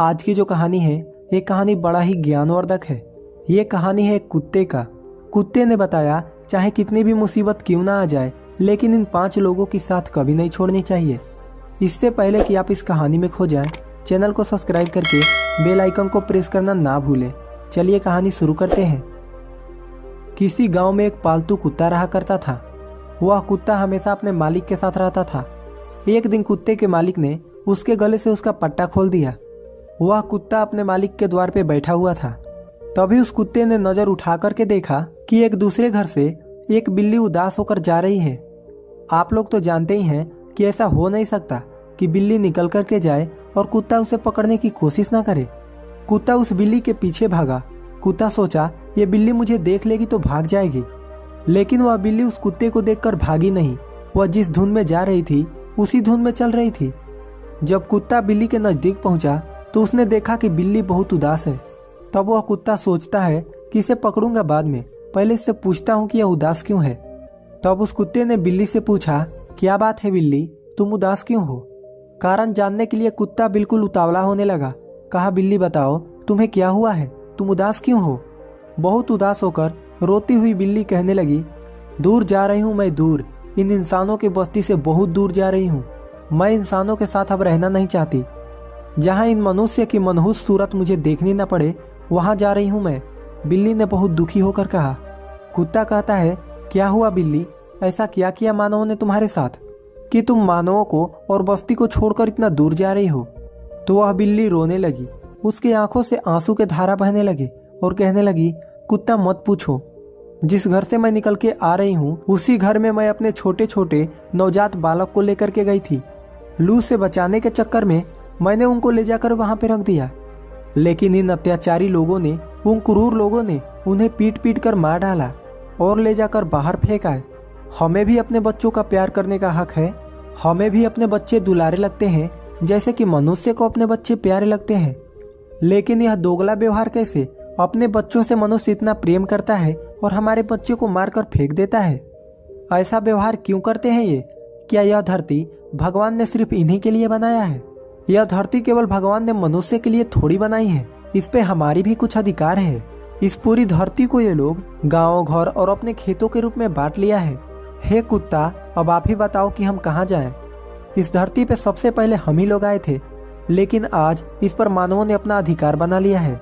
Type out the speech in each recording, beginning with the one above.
आज की जो कहानी है ये कहानी बड़ा ही ज्ञानवर्धक है। ये कहानी है एक कुत्ते का। कुत्ते ने बताया चाहे कितनी भी मुसीबत क्यों ना आ जाए लेकिन इन 5 लोगों की साथ कभी नहीं छोड़नी चाहिए। इससे पहले कि आप इस कहानी में खो जाएं, चैनल को सब्सक्राइब करके बेल आइकन को प्रेस करना ना भूलें। चलिए कहानी शुरू करते हैं। किसी गांव में एक पालतू कुत्ता रहा करता था। वह कुत्ता हमेशा अपने मालिक के साथ रहता था। एक दिन कुत्ते के मालिक ने उसके गले से उसका पट्टा खोल दिया। वह कुत्ता अपने मालिक के द्वार पे बैठा हुआ था। तभी उस कुत्ते ने नजर उठा करके देखा कि एक दूसरे घर से एक बिल्ली उदास होकर जा रही है। आप लोग तो जानते ही हैं कि ऐसा हो नहीं सकता कि बिल्ली निकल करके जाए और कुत्ता उसे पकड़ने की कोशिश ना करे। कुत्ता उस बिल्ली के पीछे भागा। कुत्ता सोचा ये बिल्ली मुझे देख लेगी तो भाग जाएगी, लेकिन वह बिल्ली उस कुत्ते को देखकर भागी नहीं। वह जिस धुन में जा रही थी उसी धुन में चल रही थी। जब कुत्ता बिल्ली के नजदीक पहुंचा तो उसने देखा कि बिल्ली बहुत उदास है। तब वह कुत्ता सोचता है कि इसे पकड़ूंगा बाद में, पहले इससे पूछता हूं कि यह उदास क्यों है। तब उस कुत्ते ने बिल्ली से पूछा, क्या बात है बिल्ली, तुम उदास क्यों हो? कारण जानने के लिए कुत्ता बिल्कुल उतावला होने लगा। कहा, बिल्ली बताओ तुम्हें क्या हुआ है, तुम उदास क्यों हो? बहुत उदास होकर रोती हुई बिल्ली कहने लगी, दूर जा रही हूँ मैं, दूर, इन इंसानों की बस्ती से बहुत दूर जा रही हूँ। मैं इंसानों के साथ अब रहना नहीं चाहती। जहाँ इन मनुष्य की मनहूस सूरत मुझे देखनी न पड़े वहाँ जा रही हूँ मैं, बिल्ली ने बहुत दुखी होकर कहा। कुत्ता कहता है, क्या हुआ बिल्ली, ऐसा क्या किया मानवों ने तुम्हारे साथ कि तुम मानवों को और बस्ती को छोड़कर इतना दूर जा रही हो? तो वह बिल्ली रोने लगी। उसकी आंखों से आंसू के धारा बहने लगे और कहने लगी, कुत्ता मत पूछो, जिस घर से मैं निकल के आ रही हूँ उसी घर में मैं अपने छोटे छोटे नवजात बालक को लेकर के गई थी। लू से बचाने के चक्कर में मैंने उनको ले जाकर वहां पे रख दिया, लेकिन इन अत्याचारी लोगों ने, उन क्रूर लोगों ने उन्हें पीट पीट कर मार डाला और ले जाकर बाहर फेंका है। हमें भी अपने बच्चों का प्यार करने का हक है। हमें भी अपने बच्चे दुलारे लगते हैं जैसे कि मनुष्य को अपने बच्चे प्यारे लगते हैं। लेकिन यह दोगला व्यवहार कैसे? अपने बच्चों से मनुष्य इतना प्रेम करता है और हमारे बच्चों को मारकर फेंक देता है। ऐसा व्यवहार क्यों करते हैं ये? क्या यह धरती भगवान ने सिर्फ इन्हीं के लिए बनाया है? यह धरती केवल भगवान ने मनुष्य के लिए थोड़ी बनाई है। इस पे हमारी भी कुछ अधिकार है। इस पूरी धरती को ये लोग गांव, घर और अपने खेतों के रूप में बांट लिया है। हे कुत्ता, अब आप ही बताओ कि हम कहाँ जाएं? इस धरती पे सबसे पहले हम ही लोग आए थे, लेकिन आज इस पर मानवों ने अपना अधिकार बना लिया है।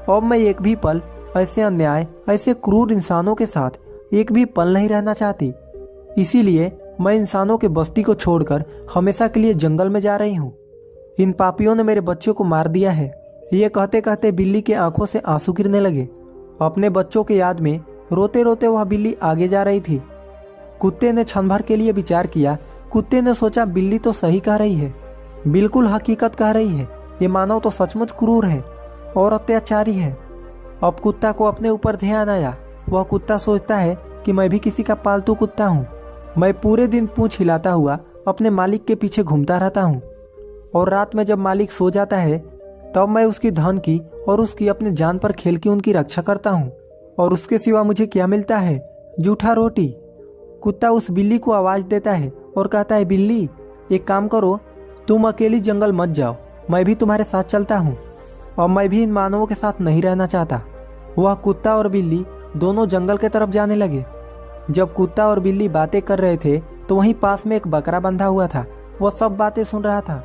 अब मैं एक भी पल ऐसे अन्याय, ऐसे क्रूर इंसानों के साथ एक भी पल नहीं रहना चाहती। इसीलिए मैं इंसानों के बस्ती को छोड़कर हमेशा के लिए जंगल में जा रही हूँ। इन पापियों ने मेरे बच्चों को मार दिया है। ये कहते कहते बिल्ली के आंखों से आंसू गिरने लगे। अपने बच्चों के याद में रोते रोते वह बिल्ली आगे जा रही थी। कुत्ते ने क्षण भर के लिए विचार किया। कुत्ते ने सोचा, बिल्ली तो सही कह रही है, बिल्कुल हकीकत कह रही है। ये मानव तो सचमुच क्रूर है और अत्याचारी है। अब कुत्ता को अपने ऊपर ध्यान आया। वह कुत्ता सोचता है कि मैं भी किसी का पालतू कुत्ता हूँ। मैं पूरे दिन पूंछ हिलाता हुआ अपने मालिक के पीछे घूमता रहता हूँ और रात में जब मालिक सो जाता है तब मैं उसकी धन की और उसकी अपने जान पर खेल के उनकी रक्षा करता हूँ। और उसके सिवा मुझे क्या मिलता है? जूठा रोटी। कुत्ता उस बिल्ली को आवाज देता है और कहता है, बिल्ली एक काम करो, तुम अकेली जंगल मत जाओ, मैं भी तुम्हारे साथ चलता हूँ और मैं भी इन मानवों के साथ नहीं रहना चाहता। वह कुत्ता और बिल्ली दोनों जंगल के तरफ जाने लगे। जब कुत्ता और बिल्ली बातें कर रहे थे तो वहीं पास में एक बकरा बंधा हुआ था। वह सब बातें सुन रहा था।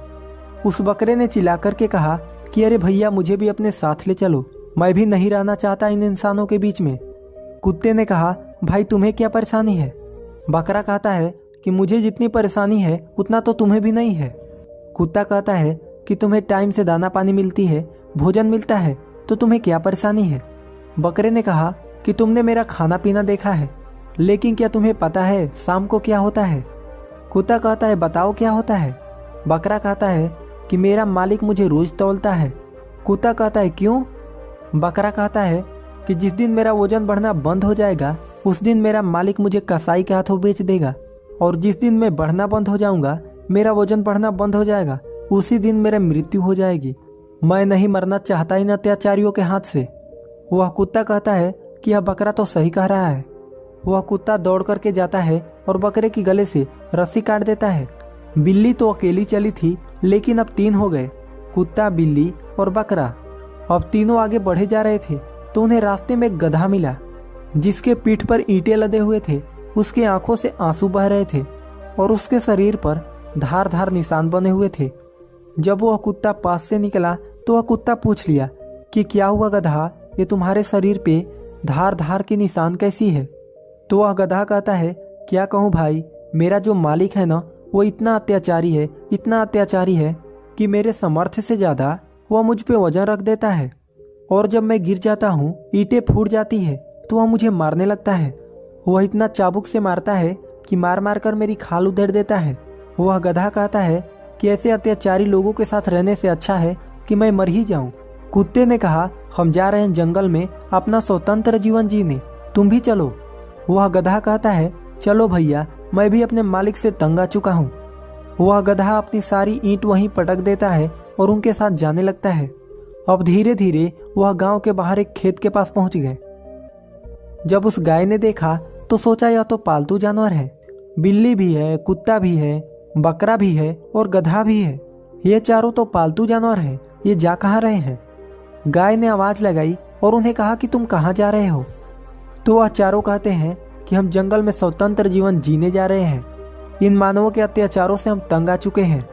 उस बकरे ने चिल्ला करके कहा कि अरे भैया, मुझे भी अपने साथ ले चलो, मैं भी नहीं रहना चाहता इन इंसानों के बीच में। कुत्ते ने कहा, भाई तुम्हें क्या परेशानी है? बकरा कहता है कि मुझे जितनी परेशानी है उतना तो तुम्हें भी नहीं है। कुत्ता कहता है कि तुम्हें टाइम से दाना पानी मिलती है, भोजन मिलता है, तो तुम्हें क्या परेशानी है? बकरे ने कहा कि तुमने मेरा खाना पीना देखा है, लेकिन क्या तुम्हें पता है शाम को क्या होता है? कुत्ता कहता है, बताओ क्या होता है? बकरा कहता है कि मेरा मालिक मुझे रोज तौलता है। कुत्ता कहता है, क्यों? बकरा कहता है कि जिस दिन मेरा वजन बढ़ना बंद हो जाएगा उस दिन मेरा मालिक मुझे कसाई के हाथों बेच देगा, और जिस दिन मैं बढ़ना बंद हो जाऊंगा, मेरा वजन बढ़ना बंद हो जाएगा, उसी दिन मेरा मृत्यु हो जाएगी। मैं नहीं मरना चाहता इन अत्याचारियों के हाथ से। वह कुत्ता कहता है कि यह बकरा तो सही कह रहा है। वह कुत्ता दौड़ करके जाता है और बकरे की गले से रस्सी काट देता है। बिल्ली तो अकेली चली थी, लेकिन अब 3 हो गए। कुत्ता, बिल्ली और बकरा। अब तीनों आगे बढ़े जा रहे थे तो उन्हें रास्ते में एक गधा मिला जिसके पीठ पर ईंटें लदे हुए थे। उसकी आंखों से आंसू बह रहे थे और उसके शरीर पर धार धार निशान बने हुए थे। जब वह कुत्ता पास से निकला तो वह कुत्ता पूछ लिया कि क्या हुआ गधा, ये तुम्हारे शरीर पे धार धार की निशान कैसी है? तो वह गधा कहता है, क्या कहूँ भाई, मेरा जो मालिक है ना वो इतना अत्याचारी है कि मेरे सामर्थ्य से ज़्यादा वह मुझ पे वजन रख देता है और जब मैं गिर जाता हूँ ईंटें फूट जाती है तो वह मुझे मारने लगता है। वह इतना चाबुक से मारता है कि मार मार कर मेरी खाल उधेड़ देता है। वह गधा कहता है कि ऐसे अत्याचारी लोगों के साथ रहने से अच्छा है कि मैं मर ही जाऊं। कुत्ते ने कहा, हम जा रहे हैं जंगल में अपना स्वतंत्र जीवन जीने, तुम भी चलो। वह गधा कहता है, चलो भैया, मैं भी अपने मालिक से तंग आ चुका हूँ। वह गधा अपनी सारी ईंट वहीं पटक देता है और उनके साथ जाने लगता है। अब धीरे धीरे वह गांव के बाहर एक खेत के पास पहुंच गए। जब उस गाय ने देखा तो सोचा यह तो पालतू जानवर है, बिल्ली भी है, कुत्ता भी है, बकरा भी है और गधा भी है। ये चारों तो पालतू जानवर हैं, ये जा कहाँ रहे हैं? गाय ने आवाज़ लगाई और उन्हें कहा कि तुम कहाँ जा रहे हो? तो वह चारों कहते हैं कि हम जंगल में स्वतंत्र जीवन जीने जा रहे हैं, इन मानवों के अत्याचारों से हम तंग आ चुके हैं।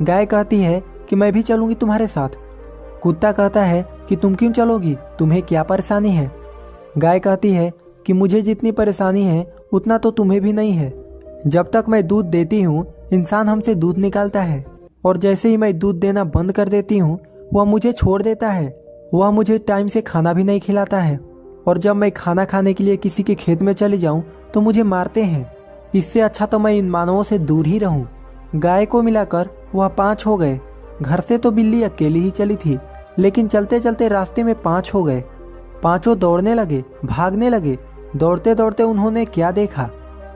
गाय कहती है कि मैं भी चलूंगी तुम्हारे साथ। कुत्ता कहता है कि तुम क्यों चलोगी, तुम्हें क्या परेशानी है? गाय कहती है कि मुझे जितनी परेशानी है उतना तो तुम्हें भी नहीं है। जब तक मैं दूध देती हूँ इंसान हमसे दूध निकालता है और जैसे ही मैं दूध देना बंद कर देती हूँ वह मुझे छोड़ देता है। वह मुझे टाइम से खाना भी नहीं खिलाता है और जब मैं खाना खाने के लिए किसी के खेत में चली जाऊँ तो मुझे मारते हैं। इससे अच्छा तो मैं इन मानवों से दूर ही रहूँ। गाय को मिलाकर वह 5 हो गए। घर से तो बिल्ली अकेली ही चली थी, लेकिन चलते चलते रास्ते में 5 हो गए। पांचों दौड़ने लगे, भागने लगे। दौड़ते दौड़ते उन्होंने क्या देखा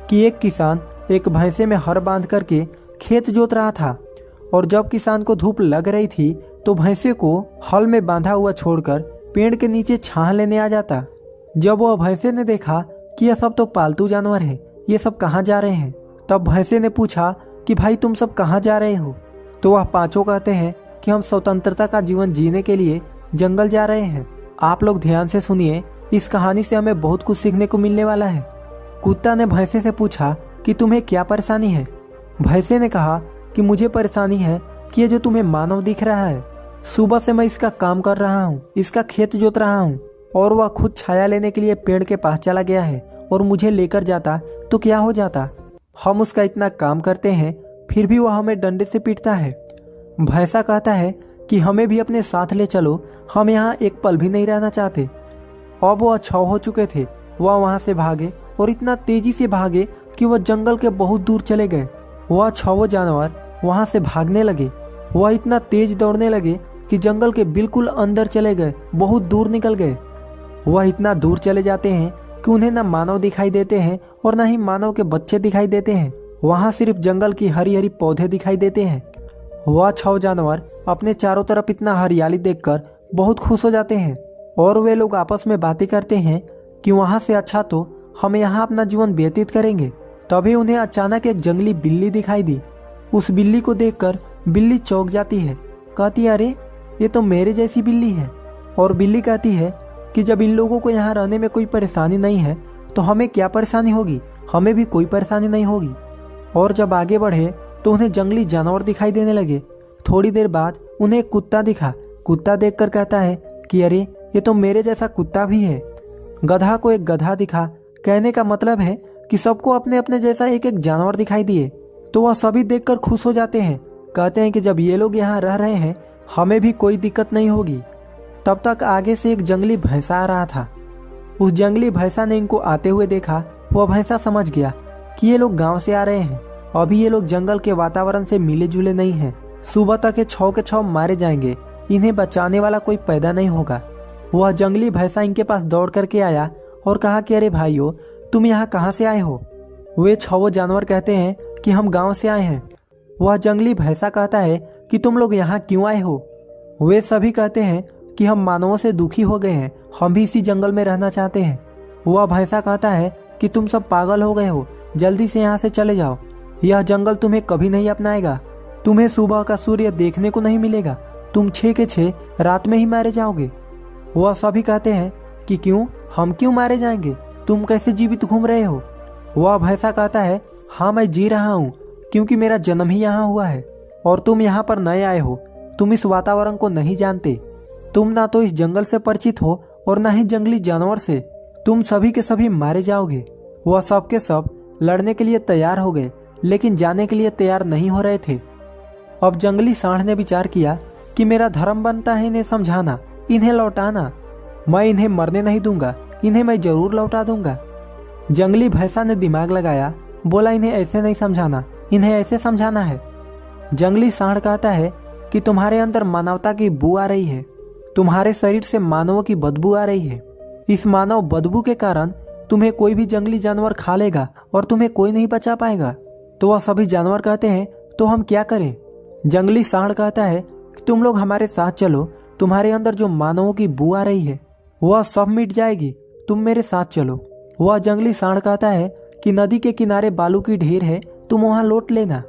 कि एक किसान एक भैंसे में हर बांध करके खेत जोत रहा था और जब किसान को धूप लग रही थी तो भैंसे को हल में बांधा हुआ छोड़कर पेड़ के नीचे छाह लेने आ जाता। जब वह भैंसे ने देखा कि यह सब तो पालतू जानवर हैं, ये सब कहाँ जा रहे हैं, तब भैंसे ने पूछा कि भाई तुम सब कहाँ जा रहे हो? तो वह पांचों कहते हैं कि हम स्वतंत्रता का जीवन जीने के लिए जंगल जा रहे हैं। आप लोग ध्यान से सुनिए, इस कहानी से हमें बहुत कुछ सीखने को मिलने वाला है। कुत्ता ने भैंसे से पूछा कि तुम्हें क्या परेशानी है? भैंसे ने कहा कि मुझे परेशानी है कि ये जो तुम्हें मानव दिख रहा है, सुबह से मैं इसका काम कर रहा हूँ, इसका खेत जोत रहा हूँ और वह खुद छाया लेने के लिए पेड़ के पास चला गया है और मुझे लेकर जाता तो क्या हो जाता? हम उसका इतना काम करते हैं फिर भी वह हमें डंडे से पीटता है। भैंसा कहता है कि हमें भी अपने साथ ले चलो, हम यहाँ एक पल भी नहीं रहना चाहते। अब वह 6 हो चुके थे। वह वहाँ से भागे और इतना तेजी से भागे कि वह जंगल के बहुत दूर चले गए। वह 6 जानवर वहाँ से भागने लगे। वह इतना तेज दौड़ने लगे कि जंगल के बिल्कुल अंदर चले गए, बहुत दूर निकल गए। वह इतना दूर चले जाते हैं कि उन्हें न मानव दिखाई देते हैं और न ही मानव के बच्चे दिखाई देते हैं। वहाँ सिर्फ जंगल की हरी हरी पौधे दिखाई देते हैं। वह 6 जानवर अपने चारों तरफ इतना हरियाली देखकर बहुत खुश हो जाते हैं और वे लोग आपस में बातें करते हैं कि वहाँ से अच्छा तो हम यहाँ अपना जीवन व्यतीत करेंगे। तभी उन्हें अचानक एक जंगली बिल्ली दिखाई दी। उस बिल्ली को देखकर बिल्ली चौंक जाती है, कहती है, अरे ये तो मेरे जैसी बिल्ली है। और बिल्ली कहती है कि जब इन लोगों को यहाँ रहने में कोई परेशानी नहीं है तो हमें क्या परेशानी होगी, हमें भी कोई परेशानी नहीं होगी। और जब आगे बढ़े तो उन्हें जंगली जानवर दिखाई देने लगे। थोड़ी देर बाद उन्हें एक कुत्ता दिखा। कुत्ता देखकर कहता है कि अरे ये तो मेरे जैसा कुत्ता भी है। गधा को एक गधा दिखा। कहने का मतलब है कि सबको अपने अपने जैसा एक एक जानवर दिखाई दिए तो वह सभी देखकर खुश हो जाते हैं। कहते हैं कि जब ये लोग यहाँ रह रहे हैं हमें भी कोई दिक्कत नहीं होगी। तब तक आगे से एक जंगली भैंसा आ रहा था। उस जंगली भैंसा ने इनको आते हुए देखा। वह भैंसा समझ गया कि ये लोग गांव से आ रहे हैं, अभी ये लोग जंगल के वातावरण से मिले जुले नहीं हैं। सुबह तक ये 6 के 6 मारे जाएंगे, इन्हें बचाने वाला कोई पैदा नहीं होगा। वह जंगली भैंसा इनके पास दौड़ करके आया और कहा कि अरे भाइयों, तुम यहाँ कहाँ से आए हो? वे 6 जानवर कहते हैं कि हम गांव से आए हैं। वह जंगली भैंसा कहता है कि तुम लोग यहाँ क्यों आए हो? वे सभी कहते हैं कि हम मानवों से दुखी हो गए हैं, हम भी इसी जंगल में रहना चाहते हैं। वह भैंसा कहता है कि तुम सब पागल हो गए हो, जल्दी से यहाँ से चले जाओ। यह जंगल तुम्हें कभी नहीं अपनाएगा, तुम्हें सुबह का सूर्य देखने को नहीं मिलेगा, तुम 6 के 6 रात में ही मारे जाओगे। वह सभी कहते हैं कि क्यों, हम क्यों मारे जाएंगे, तुम कैसे जीवित घूम रहे हो। वह भैंसा कहता है, हाँ मैं जी रहा हूँ, क्योंकि मेरा जन्म ही यहाँ हुआ है और तुम यहाँ पर नए आए हो। तुम इस वातावरण को नहीं जानते, तुम ना तो इस जंगल से परिचित हो और ना ही जंगली जानवर से। तुम सभी के सभी मारे जाओगे। वह सब के सब लड़ने के लिए तैयार हो गए, लेकिन जाने के लिए तैयार नहीं हो रहे थे। अब जंगली सांड ने विचार किया कि मेरा धर्म बनता है इन्हें समझाना, इन्हें लौटाना। मैं इन्हें मरने नहीं दूंगा, इन्हें मैं जरूर लौटा दूंगा। जंगली भैंसा ने दिमाग लगाया, बोला इन्हें ऐसे नहीं समझाना, इन्हें ऐसे समझाना है। जंगली सांड कहता है कि तुम्हारे अंदर मानवता की बू आ रही है, तुम्हारे शरीर से मानवों की बदबू आ रही है। इस मानव बदबू के कारण तुम्हें कोई भी जंगली जानवर खा लेगा और तुम्हें कोई नहीं बचा पाएगा। तो वह सभी जानवर कहते हैं, तो हम क्या करें। जंगली सांड कहता है कि तुम लोग हमारे साथ चलो, तुम्हारे अंदर जो मानवों की बू आ रही है वह सब मिट जाएगी, तुम मेरे साथ चलो। वह जंगली सांड कहता है कि नदी के किनारे बालू की ढेर है, तुम वहां लौट लेना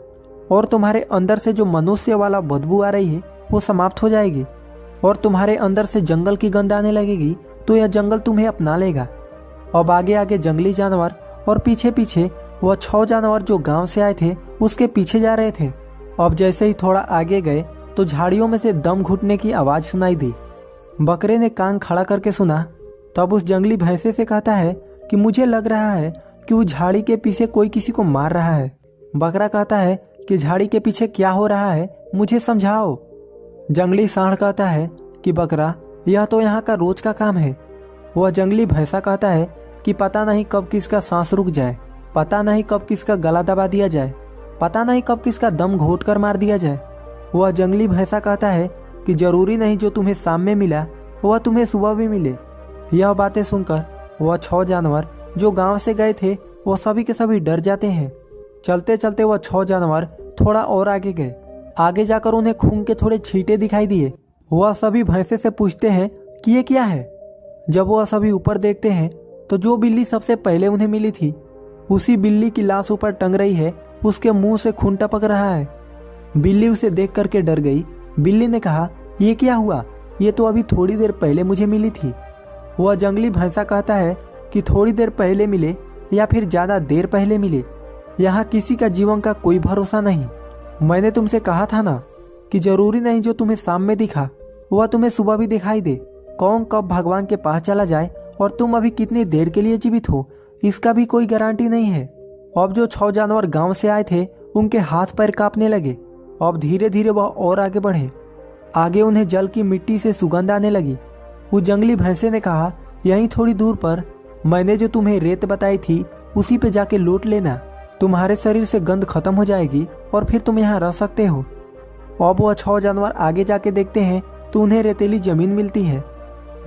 और तुम्हारे अंदर से जो मनुष्य वाला बदबू आ रही है वो समाप्त हो जाएगी और तुम्हारे अंदर से जंगल की गंध आने लगेगी, तो यह जंगल तुम्हें अपना लेगा। अब आगे आगे जंगली जानवर और पीछे पीछे वह 6 जानवर जो गांव से आए थे उसके पीछे जा रहे थे। अब जैसे ही थोड़ा आगे गए तो झाड़ियों में से दम घुटने की आवाज़ सुनाई दी। बकरे ने कान खड़ा करके सुना, तब उस जंगली भैंसे से कहता है कि मुझे लग रहा है कि उस झाड़ी के पीछे कोई किसी को मार रहा है। बकरा कहता है कि झाड़ी के पीछे क्या हो रहा है, मुझे समझाओ। जंगली सांड कहता है कि बकरा, यह तो यहाँ का रोज का काम है। वह जंगली भैंसा कहता है कि पता नहीं कब किसका सांस रुक जाए, पता नहीं कब किसका गला दबा दिया जाए, पता नहीं कब किसका दम घोट कर मार दिया जाए। वह जंगली भैंसा कहता है कि जरूरी नहीं जो तुम्हें शाम में मिला वह तुम्हें सुबह भी मिले। यह बातें सुनकर वह 6 जानवर जो गांव से गए थे वह सभी के सभी डर जाते हैं। चलते चलते वह 6 जानवर थोड़ा और आगे गए। आगे जाकर उन्हें खून के थोड़े छींटे दिखाई दिए। वह सभी भैंसे से पूछते हैं कि ये क्या है। जब वह सभी ऊपर देखते हैं तो जो बिल्ली सबसे पहले उन्हें मिली थी उसी बिल्ली की लाश ऊपर टंग रही है, उसके मुंह से खून टपक रहा है। बिल्ली उसे देख करके डर गई। बिल्ली ने कहा, ये क्या हुआ, ये तो अभी थोड़ी देर पहले मुझे मिली थी। वह जंगली भैंसा कहता है कि थोड़ी देर पहले मिले या फिर ज़्यादा देर पहले मिले, यहाँ किसी का जीवन का कोई भरोसा नहीं। मैंने तुमसे कहा था ना कि जरूरी नहीं जो तुम्हें शाम में दिखा वह तुम्हें सुबह भी दिखाई दे। कौन कब भगवान के पास चला जाए और तुम अभी कितनी देर के लिए जीवित हो इसका भी कोई गारंटी नहीं है। अब जो 6 जानवर गांव से आए थे उनके हाथ पैर कांपने लगे। अब धीरे धीरे वह और आगे बढ़े। आगे उन्हें जल की मिट्टी से सुगंध आने लगी। उस जंगली भैंसे ने कहा, यहीं थोड़ी दूर पर मैंने जो तुम्हें रेत बताई थी उसी पे जाके लूट लेना, तुम्हारे शरीर से गंध खत्म हो जाएगी और फिर तुम यहाँ रह सकते हो। अब वह 6 जानवर आगे जाके देखते हैं तो उन्हें रेतीली जमीन मिलती है,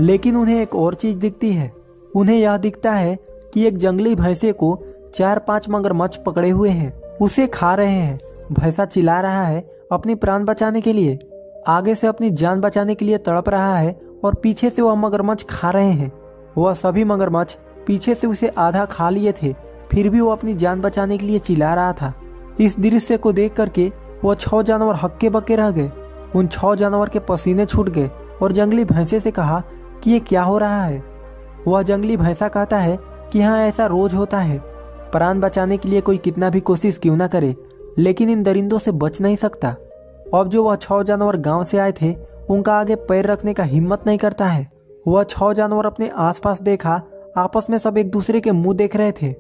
लेकिन उन्हें एक और चीज दिखती है। उन्हें यह दिखता है कि एक जंगली भैंसे को 4-5 मगरमच्छ पकड़े हुए हैं, उसे खा रहे हैं। भैंसा चिल्ला रहा है अपनी प्राण बचाने के लिए, आगे से अपनी जान बचाने के लिए तड़प रहा है और पीछे से वह मगरमच्छ खा रहे हैं। वह सभी मगरमच्छ पीछे से उसे आधा खा लिए थे, फिर भी वो अपनी जान बचाने के लिए चिल्ला रहा था। इस दृश्य को देख करके वह 6 जानवर हक्के बक्के रह गए। उन 6 जानवर के पसीने छूट गए और जंगली भैंसे से कहा कि ये क्या हो रहा है। वह जंगली भैंसा कहता है कि हाँ ऐसा रोज होता है, प्राण बचाने के लिए कोई कितना भी कोशिश क्यों ना करे लेकिन इन दरिंदों से बच नहीं सकता। अब जो वह 6 जानवर गांव से आए थे उनका आगे पैर रखने का हिम्मत नहीं करता है। वह 6 जानवर अपने आसपास देखा, आपस में सब एक दूसरे के मुंह देख रहे थे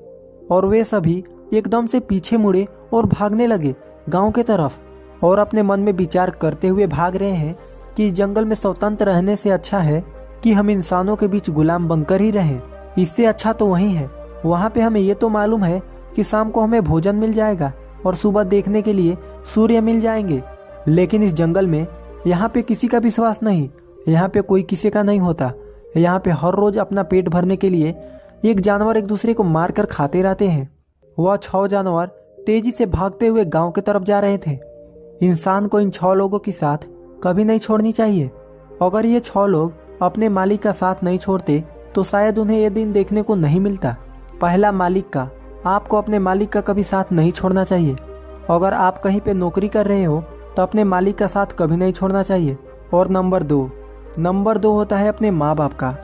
और वे सभी एकदम से पीछे मुड़े और भागने लगे गांव के तरफ और अपने मन में विचार करते हुए भाग रहे हैं कि इस जंगल में स्वतंत्र रहने से अच्छा है कि हम इंसानों के बीच गुलाम बनकर ही रहें। इससे अच्छा तो वही है, वहाँ पे हमें ये तो मालूम है कि शाम को हमें भोजन मिल जाएगा और सुबह देखने के लिए सूर्य मिल जाएंगे। लेकिन इस जंगल में यहाँ पे किसी का विश्वास नहीं, यहाँ पे कोई किसी का नहीं होता। यहाँ पे हर रोज अपना पेट भरने के लिए एक जानवर एक दूसरे को मार कर खाते रहते हैं। वह 6 जानवर तेजी से भागते हुए गांव की तरफ जा रहे थे। इंसान को इन 6 लोगों के साथ कभी नहीं छोड़नी चाहिए। अगर ये 6 लोग अपने मालिक का साथ नहीं छोड़ते तो शायद उन्हें ये दिन देखने को नहीं मिलता। पहला मालिक का, आपको अपने मालिक का कभी साथ नहीं छोड़ना चाहिए। अगर आप कहीं पे नौकरी कर रहे हो तो अपने मालिक का साथ कभी नहीं छोड़ना चाहिए। और नंबर 2 होता है अपने माँ बाप का।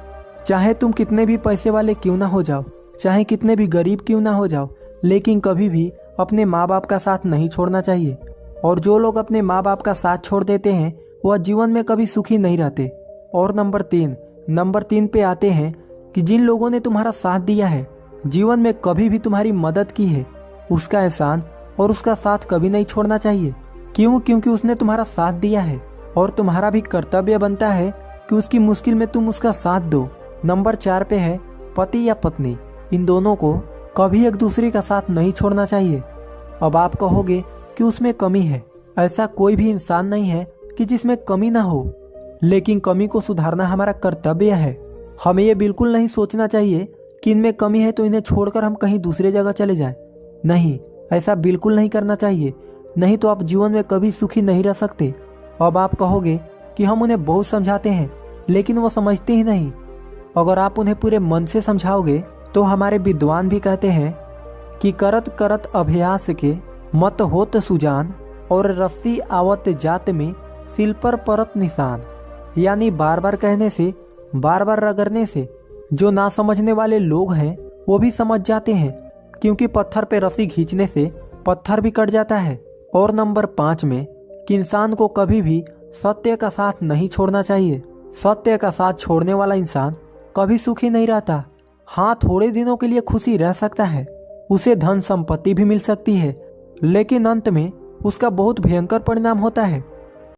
चाहे तुम कितने भी पैसे वाले क्यों ना हो जाओ, चाहे कितने भी गरीब क्यों ना हो जाओ, लेकिन कभी भी अपने माँ बाप का साथ नहीं छोड़ना चाहिए। और जो लोग अपने माँ बाप का साथ छोड़ देते हैं वह जीवन में कभी सुखी नहीं रहते। और नंबर 3 पे आते हैं कि जिन लोगों ने तुम्हारा साथ दिया है, जीवन में कभी भी तुम्हारी मदद की है, उसका एहसान और उसका साथ कभी नहीं छोड़ना चाहिए। क्यों? क्योंकि उसने तुम्हारा साथ दिया है और तुम्हारा भी कर्तव्य बनता है कि उसकी मुश्किल में तुम उसका साथ दो। नंबर 4 पे है पति या पत्नी। इन दोनों को कभी एक दूसरे का साथ नहीं छोड़ना चाहिए। अब आप कहोगे कि उसमें कमी है। ऐसा कोई भी इंसान नहीं है कि जिसमें कमी ना हो, लेकिन कमी को सुधारना हमारा कर्तव्य है। हमें ये बिल्कुल नहीं सोचना चाहिए कि इनमें कमी है तो इन्हें छोड़कर हम कहीं दूसरे जगह चले जाएं। नहीं, ऐसा बिल्कुल नहीं करना चाहिए, नहीं तो आप जीवन में कभी सुखी नहीं रह सकते। अब आप कहोगे कि हम उन्हें बहुत समझाते हैं लेकिन वो समझते ही नहीं। अगर आप उन्हें पूरे मन से समझाओगे तो हमारे विद्वान भी कहते हैं कि करत करत अभ्यास के मत होत सुजान, और रस्सी आवत जात में सिल पर परत निशान। यानी बार बार कहने से, बार बार रगड़ने से जो ना समझने वाले लोग हैं वो भी समझ जाते हैं, क्योंकि पत्थर पे रस्सी खींचने से पत्थर भी कट जाता है। और नंबर 5 में कि इंसान को कभी भी सत्य का साथ नहीं छोड़ना चाहिए। सत्य का साथ छोड़ने वाला इंसान कभी सुखी नहीं रहता। हाँ, थोड़े दिनों के लिए खुशी रह सकता है, उसे धन संपत्ति भी मिल सकती है, लेकिन अंत में उसका बहुत भयंकर परिणाम होता है।